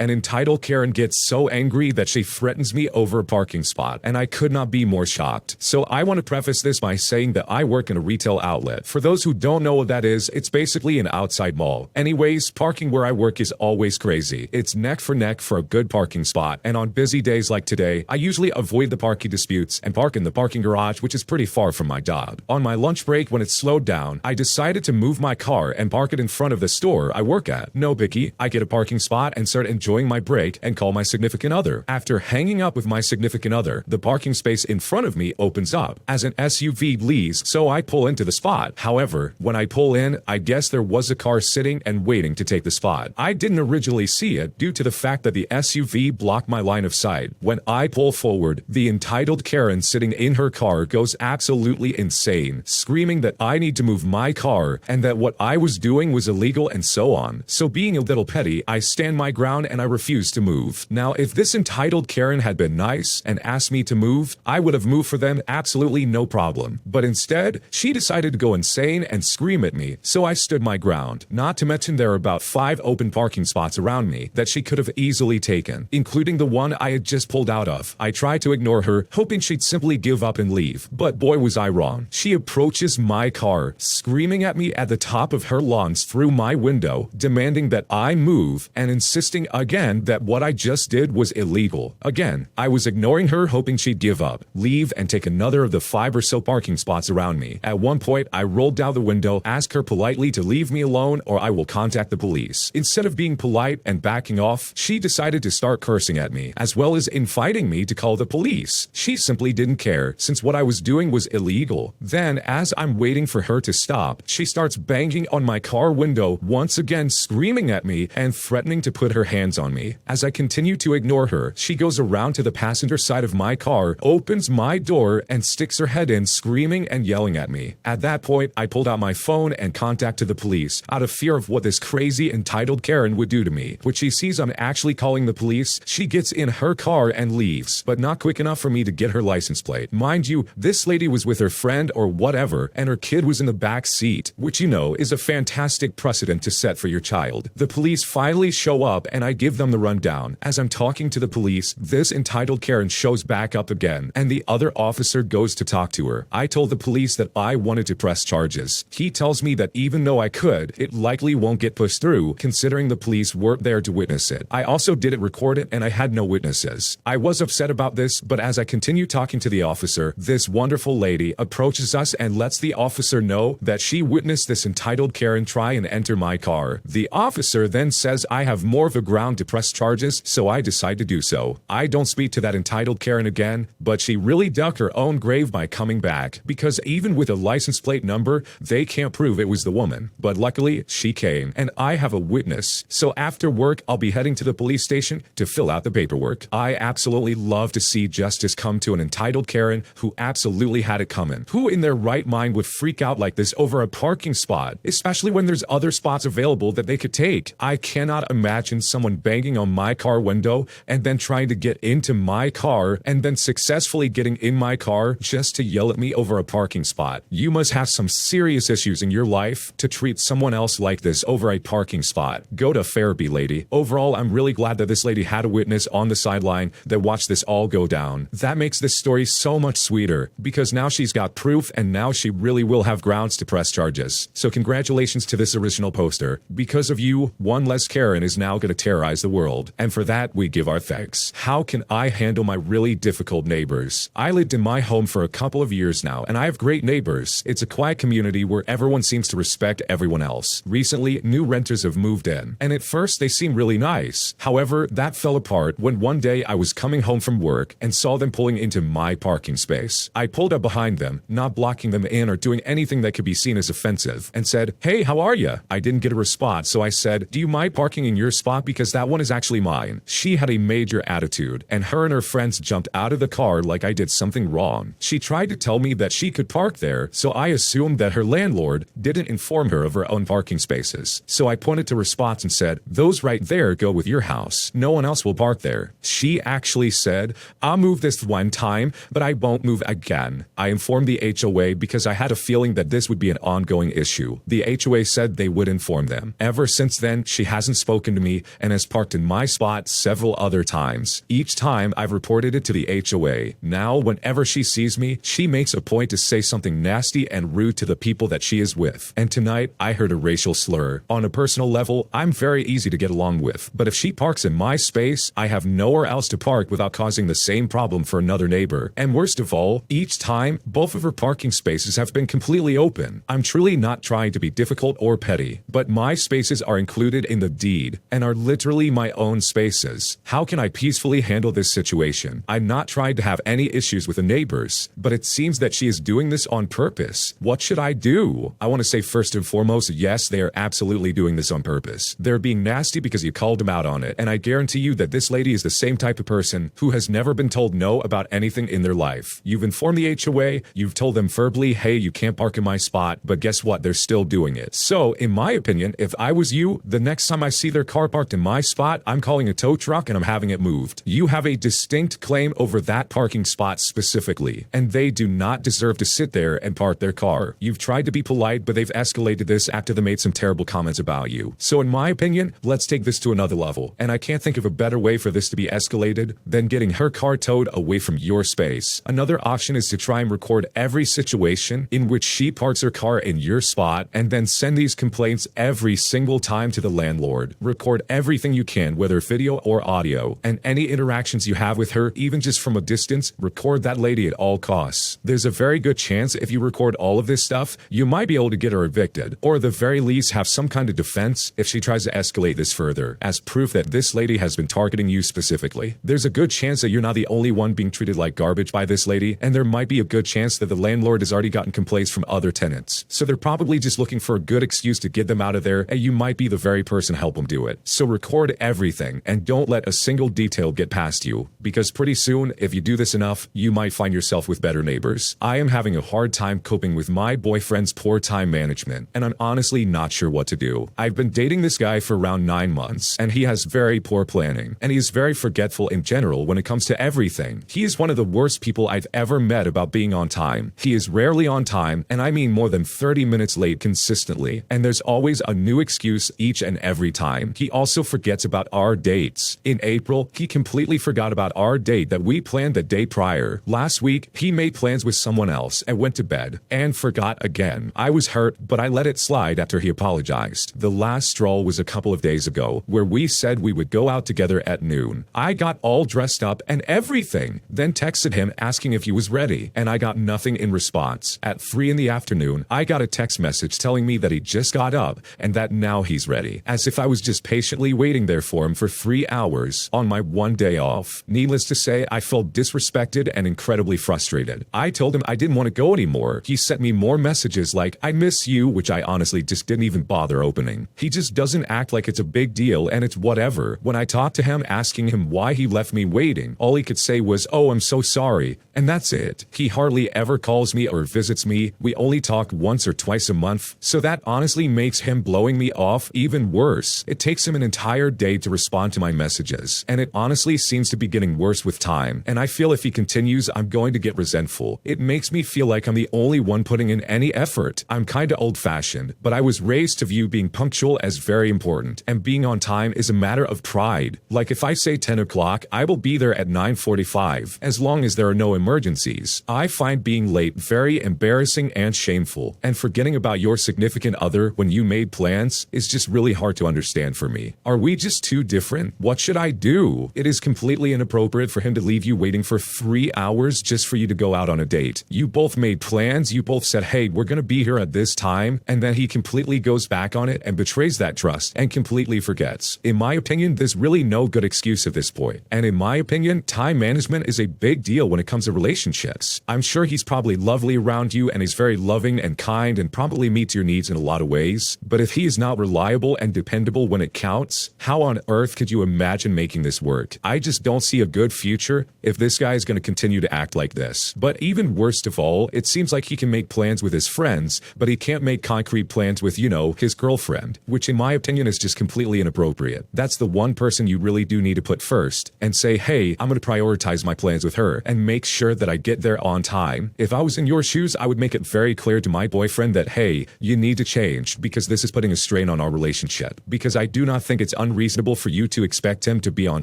An entitled Karen gets so angry that she threatens me over a parking spot, and I could not be more shocked. So I want to preface this by saying that I work in a retail outlet. For those who don't know what that is, it's basically an outside mall. Anyways, parking where I work is always crazy. It's neck for a good parking spot, and on busy days like today, I usually avoid the parking disputes and park in the parking garage, which is pretty far from my job. On my lunch break, when it slowed down, I decided to move my car and park it in front of the store I work at. No biggie, I get a parking spot and start enjoying my break and call my significant other. After hanging up with my significant other, the parking space in front of me opens up as an SUV leaves, so I pull into the spot. However, when I pull in, I guess there was a car sitting and waiting to take the spot. I didn't originally see it due to the fact that the SUV blocked my line of sight. When I pull forward, the entitled Karen sitting in her car goes absolutely insane, screaming that I need to move my car and that what I was doing was illegal and so on. So being a little petty, I stand my ground and I refuse to move. Now, if this entitled Karen had been nice and asked me to move, I would have moved for them absolutely no problem. But instead, she decided to go insane and scream at me, so I stood my ground. Not to mention there are about 5 open parking spots around me that she could have easily taken, including the one I had just pulled out of. I tried to ignore her, hoping she'd simply give up and leave, but boy was I wrong. She approaches my car, screaming at me at the top of her lungs through my window, demanding that I move and insisting again that what I just did was illegal. Again, I was ignoring her, hoping she'd give up, leave, and take another of the 5 or so parking spots around me. At one point, I rolled down the window, asked her politely to leave me alone or I will contact the police. Instead of being polite and backing off, she decided to start cursing at me, as well as inviting me to call the police. She simply didn't care, since what I was doing was illegal. Then, as I'm waiting for her to stop, she starts banging on my car window, once again screaming at me and threatening to put her hands on me. As I continue to ignore her, she goes around to the passenger side of my car, opens my door, and sticks her head in, screaming and yelling at me. At that point, I pulled out my phone and contacted the police, out of fear of what this crazy entitled Karen would do to me. When she sees I'm actually calling the police, she gets in her car and leaves, but not quick enough for me to get her license plate. Mind you, this lady was with her friend or whatever, and her kid was in the back seat, which you know is a fantastic precedent to set for your child. The police finally show up and I give them the rundown. As I'm talking to the police, this entitled Karen shows back up again, and the other officer goes to talk to her. I told the police that I wanted to press charges. He tells me that even though I could, it likely won't get pushed through, considering the police weren't there to witness it. I also didn't record it and I had no witnesses. I was upset about this, but as I continue talking to the officer, this wonderful lady approaches us and lets the officer know that she witnessed this entitled Karen try and enter my car. The officer then says I have more of a ground to press charges, so I decide to do so. I don't speak to that entitled Karen again, but she really dug her own grave by coming back, because even with a license plate number, they can't prove it was the woman. But luckily, she came, and I have a witness, so after work, I'll be heading to the police station to fill out the paperwork. I absolutely love to see justice come to an entitled Karen who absolutely had it coming. Who in their right mind would freak out like this over a parking spot, especially when there's other spots available that they could take? I cannot imagine someone banging on my car window and then trying to get into my car and then successfully getting in my car just to yell at me over a parking spot. You must have some serious issues in your life to treat someone else like this over a parking spot. Go to therapy, lady. Overall, I'm really glad that this lady had a witness on the sideline that watched this all go down. That makes this story so much sweeter, because now she's got proof and now she really will have grounds to press charges. So congratulations to this original poster. Because of you, one less Karen is now going to terrorize the world. And for that, we give our thanks. How can I handle my really difficult neighbors? I lived in my home for a couple of years now, and I have great neighbors. It's a quiet community where everyone seems to respect everyone else. Recently, new renters have moved in, and at first they seemed really nice. However, that fell apart when one day I was coming home from work and saw them pulling into my parking space. I pulled up behind them, not blocking them in or doing anything that could be seen as offensive, and said, "Hey, how are you?" I didn't get a response, so I said, "Do you mind parking in your spot, because that one is actually mine?" She had a major attitude, and her and her friends jumped out of the car like I did something wrong. She tried to tell me that she could park there, so I assumed that her landlord didn't inform her of her own parking spaces. So I pointed to her spots and said, "Those right there go with your house. No one else will park there." She actually said, "I'll move this one time, but I won't move again." I informed the HOA because I had a feeling that this would be an ongoing issue. The HOA said they would inform them. Ever since then, she hasn't spoken to me and has parked in my spot several other times. Each time I've reported it to the HOA. Now, whenever she sees me, she makes a point to say something nasty and rude to the people that she is with. And tonight, I heard a racial slur. On a personal level, I'm very easy to get along with, but if she parks in my space, I have nowhere else to park without causing the same problem for another neighbor. And worst of all, each time, both of her parking spaces have been completely open. I'm truly not trying to be difficult or petty, but my spaces are included in the deed and are literally my own spaces. How can I peacefully handle this situation? I'm not trying to have any issues with the neighbors, but it seems that she is doing this on purpose. What should I do? I want to say first and foremost, yes, they are absolutely doing this on purpose. They're being nasty because you called them out on it, and I guarantee you that this lady is the same type of person who has never been told no about anything in their life. You've informed the HOA, you've told them verbally, hey, you can't park in my spot, but guess what? They're still doing it. So, in my opinion, if I was you, the next time I see their car parked in my spot, I'm calling a tow truck and I'm having it moved. You have a distinct claim over that parking spot specifically, and they do not deserve to sit there and park their car. You've tried to be polite, but they've escalated this after they made some terrible comments about you. So in my opinion, let's take this to another level, and I can't think of a better way for this to be escalated than getting her car towed away from your space. Another option is to try and record every situation in which she parks her car in your spot and then send these complaints every single time to the landlord. Record everything you can, whether video or audio, and any interactions you have with her, even just from a distance, record that lady at all costs. There's a very good chance if you record all of this stuff, you might be able to get her evicted, or at the very least have some kind of defense if she tries to escalate this further, as proof that this lady has been targeting you specifically. There's a good chance that you're not the only one being treated like garbage by this lady, and there might be a good chance that the landlord has already gotten complaints from other tenants. So they're probably just looking for a good excuse to get them out of there, and you might be the very person to help them do it. So record everything, and don't let a single detail get past you, because pretty soon, if you do this enough, you might find yourself with better neighbors. I am having a hard time coping with my boyfriend's poor time management, and I'm honestly not sure what to do. I've been dating this guy for around 9 months, and he has very poor planning, and he is very forgetful in general when it comes to everything. He is one of the worst people I've ever met about being on time. He is rarely on time, and I mean more than 30 minutes late consistently, and there's always a new excuse each and every time. He also forgets about our dates. In April, he completely forgot about our date that we planned the day prior. Last week, he made plans with someone else and went to bed, and forgot again. I was hurt, but I let it slide after he apologized. The last straw was a couple of days ago, where we said we would go out together at noon. I got all dressed up and everything, then texted him asking if he was ready, and I got nothing in response. At 3 in the afternoon, I got a text message telling me that he just got up and that now he's ready, as if I was just patiently waiting there for him for 3 hours on my one day off. Needless to say, I felt disrespected and incredibly frustrated. I told him I didn't want to go anymore. He sent me more messages like, I miss you, which I honestly just didn't even bother opening. He just doesn't act like it's a big deal and it's whatever. When I talked to him asking him why he left me waiting, all he could say was, oh, I'm so sorry. And that's it. He hardly ever calls me or visits me. We only talk once or twice a month. So that honestly makes him blowing me off even worse. It takes him an entire day to respond to my messages, and it honestly seems to be getting worse with time. And I feel if he continues, I'm going to get resentful. It makes me feel like I'm the only one putting in any effort. I'm kinda old-fashioned, but I was raised to view being punctual as very important, and being on time is a matter of pride. Like if I say 10 o'clock, I will be there at 9:45, as long as there are no emergencies. I find being late very embarrassing and shameful, and forgetting about your significant other when you made plans is just really hard to understand for me. Are we just too different? What should I do? It is completely inappropriate for him to leave you waiting for 3 hours just for you to go out on a date. You both made plans, you both said, hey, we're gonna be here at this time, and then he completely goes back on it and betrays that trust and completely forgets. In my opinion, there's really no good excuse at this point. And in my opinion, time management is a big deal when it comes to relationships. I'm sure he's probably lovely around you and he's very loving and kind and probably meets your needs in a lot of ways. But if he is not reliable and dependable when it counts, how on earth could you imagine making this work? I just don't see a good future if this guy is going to continue to act like this. But even worst of all, it seems like he can make plans with his friends, but he can't make concrete plans with, his girlfriend, which in my opinion is just completely inappropriate. That's the one person you really do need to put first and say, hey, I'm going to prioritize my plans with her and make sure that I get there on time. If I was in your shoes, I would make it very clear to my boyfriend that, hey, you need to change because this is putting a strain on our relationship, because I do not think it's unreasonable reasonable for you to expect him to be on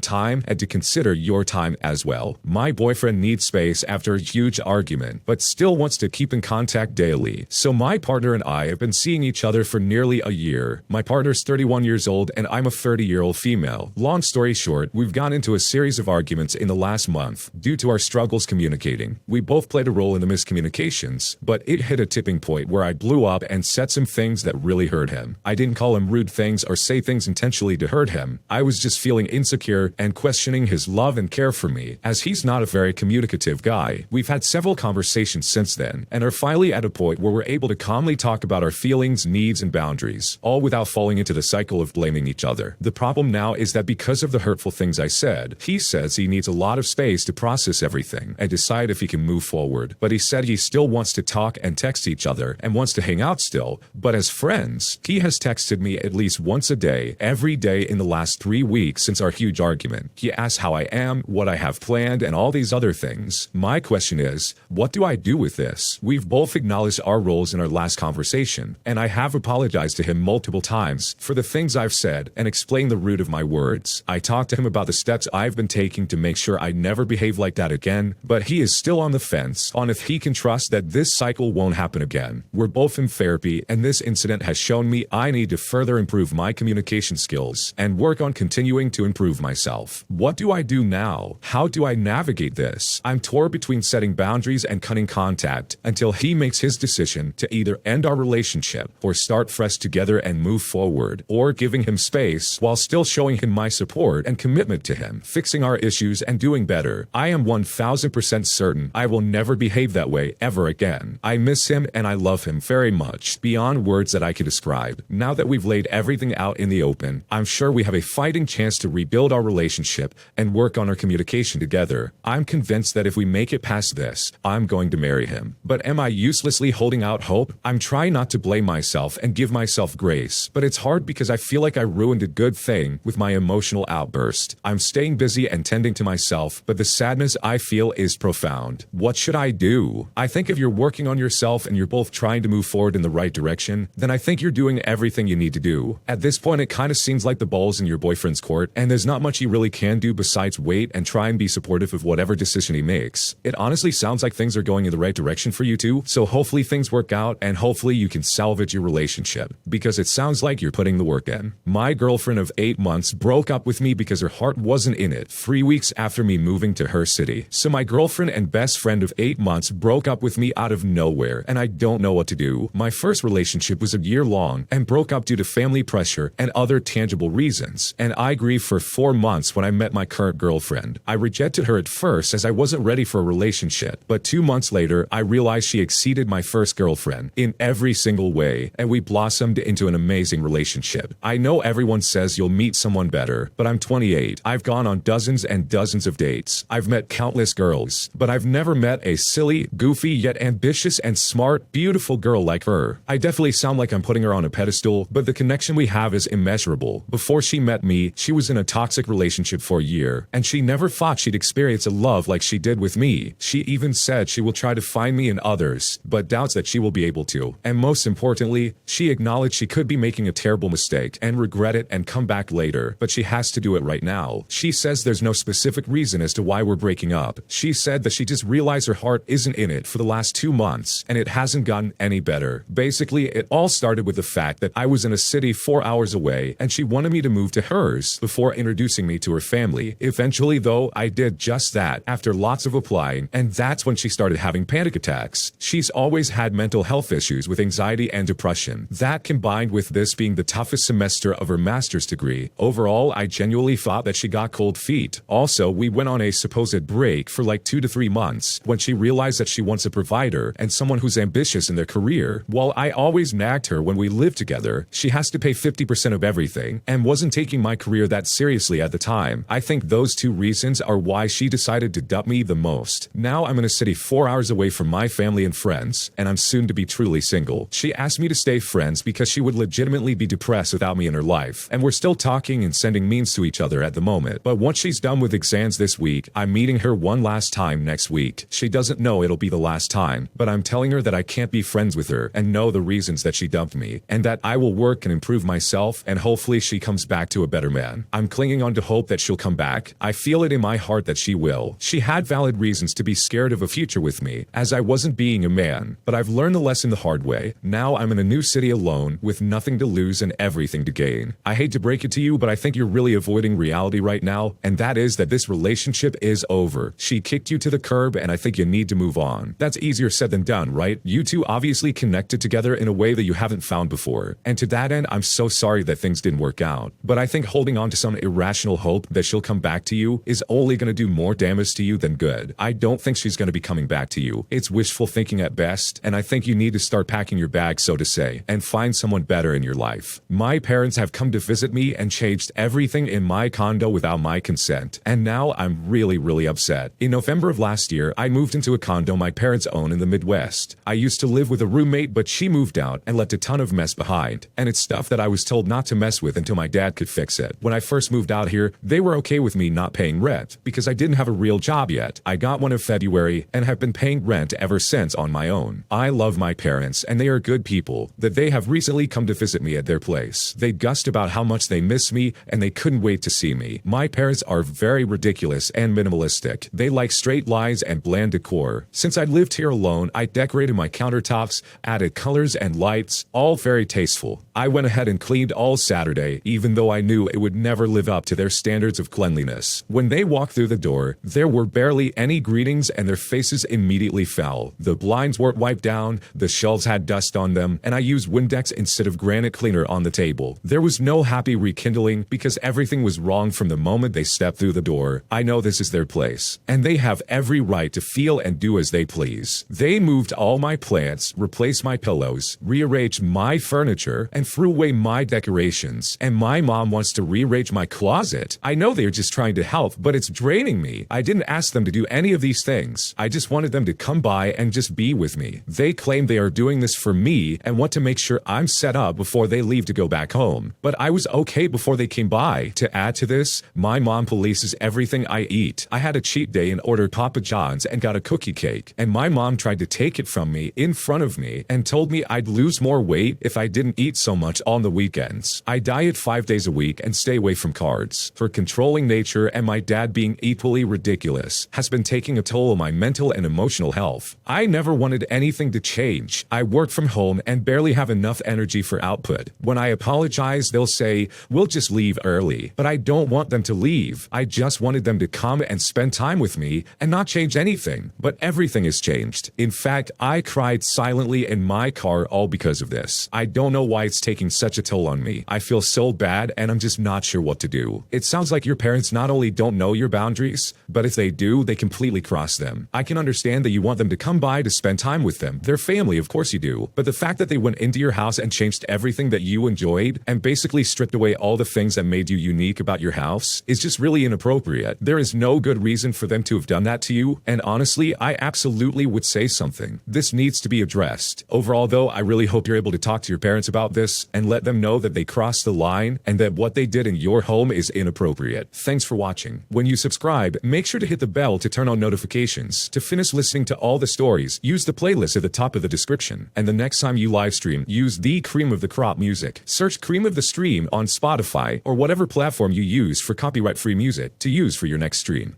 time and to consider your time as well. My boyfriend needs space after a huge argument, but still wants to keep in contact daily. So my partner and I have been seeing each other for nearly a year. My partner's 31 years old and I'm a 30-year-old female. Long story short, we've gone into a series of arguments in the last month due to our struggles communicating. We both played a role in the miscommunications, but it hit a tipping point where I blew up and said some things that really hurt him. I didn't call him rude things or say things intentionally to hurt him. I was just feeling insecure and questioning his love and care for me, as he's not a very communicative guy. We've had several conversations since then, and are finally at a point where we're able to calmly talk about our feelings, needs, and boundaries, all without falling into the cycle of blaming each other. The problem now is that because of the hurtful things I said, he says he needs a lot of space to process everything and decide if he can move forward. But he said he still wants to talk and text each other and wants to hang out still, but as friends, he has texted me at least once a day, every day in the last 3 weeks since our huge argument. He asks how I am, what I have planned, and all these other things. My question is, what do I do with this? We've both acknowledged our roles in our last conversation, and I have apologized to him multiple times for the things I've said and explained the root of my words. I talked to him about the steps I've been taking to make sure I never behave like that again, but he is still on the fence on if he can trust that this cycle won't happen again. We're both in therapy, and this incident has shown me I need to further improve my communication skills and work on continuing to improve myself. What do I do now? How do I navigate this? I'm torn between setting boundaries and cutting contact until he makes his decision to either end our relationship or start fresh together and move forward, or giving him space while still showing him my support and commitment to him, fixing our issues and doing better. I am 1000% certain I will never behave that way ever again. I miss him and I love him very much, beyond words that I could describe. Now that we've laid everything out in the open, I'm sure we have a fighting chance to rebuild our relationship and work on our communication together. I'm convinced that if we make it past this, I'm going to marry him. But am I uselessly holding out hope? I'm trying not to blame myself and give myself grace, but it's hard because I feel like I ruined a good thing with my emotional outburst. I'm staying busy and tending to myself, but the sadness I feel is profound. What should I do? I think if you're working on yourself and you're both trying to move forward in the right direction, then I think you're doing everything you need to do. At this point, it kind of seems like the ball's in your boyfriend's court, and there's not much you really can do besides wait and try and be supportive of whatever decision he makes. It honestly sounds like things are going in the right direction for you two, so hopefully things work out and hopefully you can salvage your relationship, because it sounds like you're putting the work in. My girlfriend of 8 months broke up with me because her heart wasn't in it 3 weeks after me moving to her city. So my girlfriend and best friend of 8 months broke up with me out of nowhere, and I don't know what to do. My first relationship was a year long and broke up due to family pressure and other tangible reasons, and I grieved for 4 months when I met my current girlfriend. I rejected her at first as I wasn't ready for a relationship, but 2 months later I realized she exceeded my first girlfriend in every single way, and we blossomed into an amazing relationship. I know everyone says you'll meet someone better, but I'm 28. I've gone on dozens and dozens of dates. I've met countless girls, but I've never met a silly, goofy, yet ambitious and smart, beautiful girl like her. I definitely sound like I'm putting her on a pedestal, but the connection we have is immeasurable. Before she met me, she was in a toxic relationship for a year, and she never thought she'd experience a love like she did with me. She even said she will try to find me in others, but doubts that she will be able to. And most importantly, she acknowledged she could be making a terrible mistake and regret it and come back later, but she has to do it right now. She says there's no specific reason as to why we're breaking up. She said that she just realized her heart isn't in it for the last 2 months, and it hasn't gotten any better. Basically, it all started with the fact that I was in a city 4 hours away, and she wanted me to move to hers before introducing me to her family. Eventually, though, I did just that after lots of applying, and that's when she started having panic attacks. She's always had mental health issues with anxiety and depression. That combined with this being the toughest semester of her master's degree, overall, I genuinely thought that she got cold feet. Also, we went on a supposed break for like 2 to 3 months when she realized that she wants a provider and someone who's ambitious in their career. While I always nagged her when we lived together, she has to pay 50% of everything and wasn't taking my career that seriously at the time. I think those 2 reasons are why she decided to dump me the most. Now I'm in a city 4 hours away from my family and friends, and I'm soon to be truly single. She asked me to stay friends because she would legitimately be depressed without me in her life, and we're still talking and sending memes to each other at the moment. But once she's done with exams this week, I'm meeting her one last time next week. She doesn't know it'll be the last time, but I'm telling her that I can't be friends with her and know the reasons that she dumped me, and that I will work and improve myself, and hopefully she comes back to a better man. I'm clinging on to hope that she'll come back. I feel it in my heart that she will. She had valid reasons to be scared of a future with me, as I wasn't being a man. But I've learned the lesson the hard way. Now I'm in a new city alone, with nothing to lose and everything to gain. I hate to break it to you, but I think you're really avoiding reality right now, and that is that this relationship is over. She kicked you to the curb, and I think you need to move on. That's easier said than done, right? You two obviously connected together in a way that you haven't found before. And to that end, I'm so sorry that things didn't work out. But I think holding on to some irrational hope that she'll come back to you is only going to do more damage to you than good. I don't think she's going to be coming back to you. It's wishful thinking at best, and I think you need to start packing your bag, so to say, and find someone better in your life. My parents have come to visit me and changed everything in my condo without my consent, and now I'm really upset. In November of last year, I moved into a condo my parents own in the Midwest. I used to live with a roommate, but she moved out and left a ton of mess behind, and it's stuff that I was told not to mess with until my dad could fix it. When I first moved out here, they were okay with me not paying rent because I didn't have a real job yet. I got one in February and have been paying rent ever since on my own. I love my parents, and they are good people. That they have recently come to visit me at their place. They gussed about how much they miss me, and they couldn't wait to see me. My parents are very ridiculous and minimalistic. They like straight lines and bland decor. Since I lived here alone, I decorated my countertops, added colors and lights, all very tasteful. I went ahead and cleaned all Saturday, even though I knew it would never live up to their standards of cleanliness. When they walked through the door, there were barely any greetings, and their faces immediately fell. The blinds weren't wiped down, the shelves had dust on them, and I used Windex instead of granite cleaner on the table. There was no happy rekindling because everything was wrong from the moment they stepped through the door. I know this is their place, and they have every right to feel and do as they please. They moved all my plants, replaced my pillows, rearranged my furniture, and threw away my decorations. And my mom wants to rearrange my closet. I know they're just trying to help, but it's draining me. I didn't ask them to do any of these things. I just wanted them to come by and just be with me. They claim they are doing this for me and want to make sure I'm set up before they leave to go back home. But I was okay before they came by. To add to this, my mom polices everything I eat. I had a cheat day and ordered Papa John's and got a cookie cake, and my mom tried to take it from me in front of me and told me I'd lose more weight if I didn't eat so much on the weekends. I diet 5 days a week and stay away from carbs. Her controlling nature and my dad being equally ridiculous has been taking a toll on my mental and emotional health. I never wanted anything to change. I work from home and barely have enough energy for output. When I apologize, they'll say, "We'll just leave early." But I don't want them to leave. I just wanted them to come and spend time with me and not change anything. But everything has changed. In fact, I cried silently in my car all because of this. I don't know why it's taking such a toll on me. I feel so bad, and I'm just not sure what to do. It sounds like your parents not only don't know your boundaries, but if they do, they completely cross them. I can understand that you want them to come by to spend time with them. They're family, of course you do. But the fact that they went into your house and changed everything that you enjoyed and basically stripped away all the things that made you unique about your house is just really inappropriate. There is no good reason for them to have done that to you, and honestly, I absolutely would say something. This needs to be addressed. Overall, though, I really hope you're able to talk to your parents about this and let them know that they crossed the line and that what they did in your home is inappropriate. Thanks for watching. When you subscribe, make sure to hit the bell to turn on notifications. To finish listening to all the stories, use the playlist at the top of the description. And the next time you live stream, use the Cream of the Crop music. Search Cream of the Stream on Spotify or whatever platform you use for copyright-free music to use for your next stream.